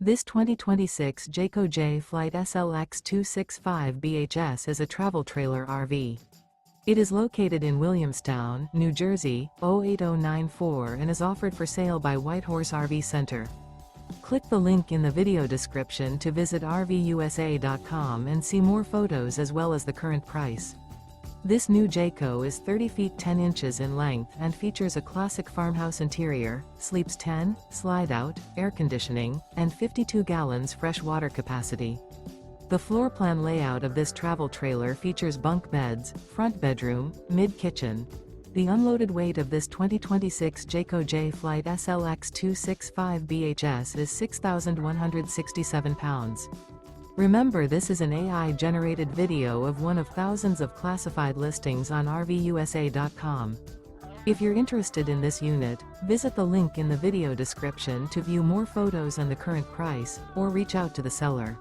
This 2026 Jayco Jay Flight SLX 265 BHS is a travel trailer RV. It is located in Williamstown, New Jersey, 08094 and is offered for sale by Whitehorse RV Center. Click the link in the video description to visit RVUSA.com and see more photos as well as the current price. This new Jayco is 30 feet 10 inches in length and features a classic farmhouse interior, sleeps 10, slide-out, air conditioning, and 52 gallons fresh water capacity. The floor plan layout of this travel trailer features bunk beds, front bedroom, mid-kitchen. The unloaded weight of this 2026 Jayco Jay Flight SLX 265 BHS is 6,167 pounds. Remember, this is an AI-generated video of one of thousands of classified listings on RVUSA.com. If you're interested in this unit, visit the link in the video description to view more photos and the current price, or reach out to the seller.